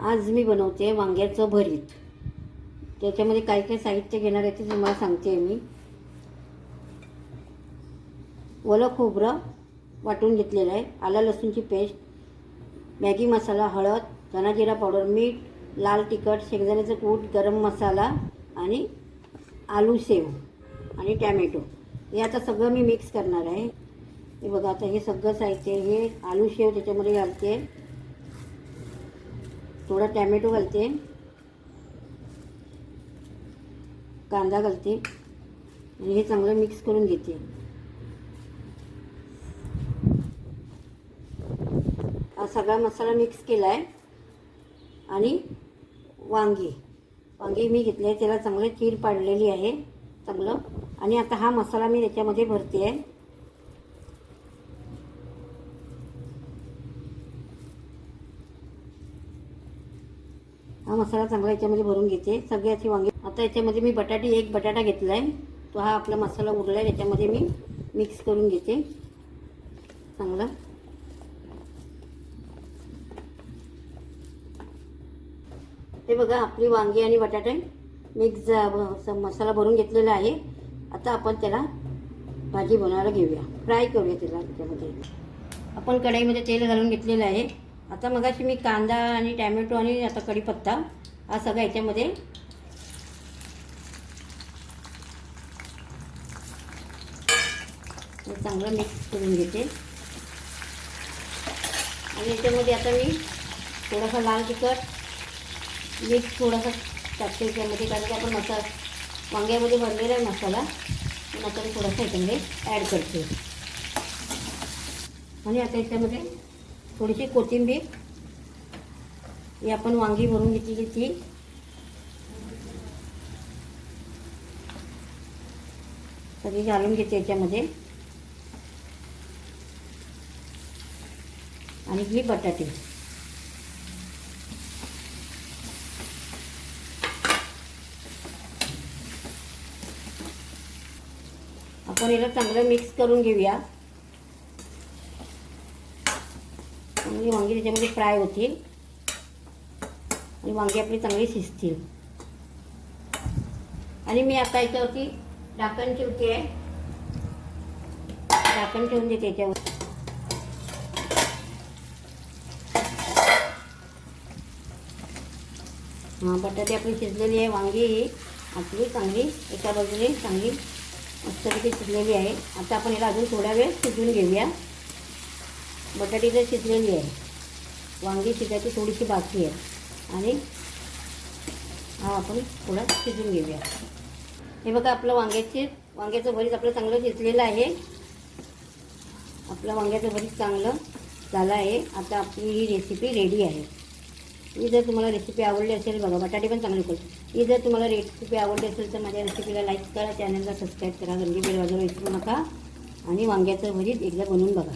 आज मी बनवते वांग्याचं भरीत. त्याच्यामध्ये काय काय साहित्य घेणार आहे ते तुम्हाला सांगते मी. ओलं खोबरं वाटून घेतलेलं आहे, आलं लसूणची पेस्ट, मॅगी मसाला, हळद, धना जिरा पावडर, मीठ, लाल तिखट, शेंगदाण्याचं कूट, गरम मसाला आणि आलू सेव आणि टॅमॅटो. हे आता सगळं मी मिक्स करणार आहे. हे बघा, आता हे सगळं साहित्य, हे आलू शेव त्याच्यामध्ये घालते, थोडा टॅमॅटो घालते, कांदा घालते आणि हे चांगलं मिक्स करून घेते. हा सगळा मसाला मिक्स केला आहे आणि वांगी मी घेतले आहे, त्याला चांगलं चीर पाडलेली आहे चांगलं. आणि आता हा मसाला मी त्याच्यामध्ये भरते आहे. हा मसाला चांगला याच्यामध्ये भरून घेते सगळ्याची वांगी. आता याच्यामध्ये मी एक बटाटा घेतला आहे, तो हा आपला मसाला उरला आहे त्याच्यामध्ये मी मिक्स करून घेते चांगला. हे बघा, आपली वांगी आणि बटाटे मिक्स मसाला भरून घेतलेला आहे. आता आपण त्याला भाजी बनवायला घेऊया, फ्राय करूया त्याला. त्याच्यामध्ये आपण कढईमध्ये तेल घालून घेतलेलं आहे. आता मगाशी मी कांदा आणि टॅमॅटो आणि आता कढीपत्ता हा सगळा याच्यामध्ये चांगलं मिक्स करून घेते. आणि याच्यामध्ये आता मी थोडासा लाल तिखट, मीठ थोडासा टाकते याच्यामध्ये, कारण की आपण वांग्यामध्ये भरलेला आहे मसाला, पण आता मी थोडासा याच्यामध्ये ॲड करते. आणि आता याच्यामध्ये थोडीशी कोथिंबीर, ही आपण वांगी भरून घेतलेली ती, सगळी घालून घेते याच्यामध्ये. आणि ही बटाटे, आपण याला चांगलं मिक्स करून घेऊया. चांगली वांगी त्याच्यामध्ये फ्राय होतील आणि वांगी आपली चांगली शिजतील. आणि मी आता याच्यावरती झाकण ठेवते आहे, झाकण ठेवून देते याच्यावर. बटाटे आपली शिजलेली आहे, वांगी आपली चांगली एका बाजूने चांगली मस्तपैकी शिजलेली आहे. आता आपण याला अजून थोडा वेळ शिजवून घेऊया. बटाटी तर शिजलेली आहे, वांगी शिजायची थोडीशी बाकी आहे आणि हा आपण थोडा शिजवून घेऊया. हे बघा, आपलं वांग्याचं भरीत आपलं चांगलं शिजलेलं आहे. आपलं वांग्याचं भरीत चांगलं झालं आहे. आता आपली ही रेसिपी रेडी आहे. ही जर तुम्हाला रेसिपी आवडली असेल, बघा बटाटे पण चांगले होते. ही जर तुम्हाला रेसिपी आवडली असेल तर माझ्या रेसिपीला लाईक करा, चॅनलला सबस्क्राईब करा, घंटी बेल वाजवायला विसरू नका. आणि वांग्याचं भरीत एकदा बनवून बघा.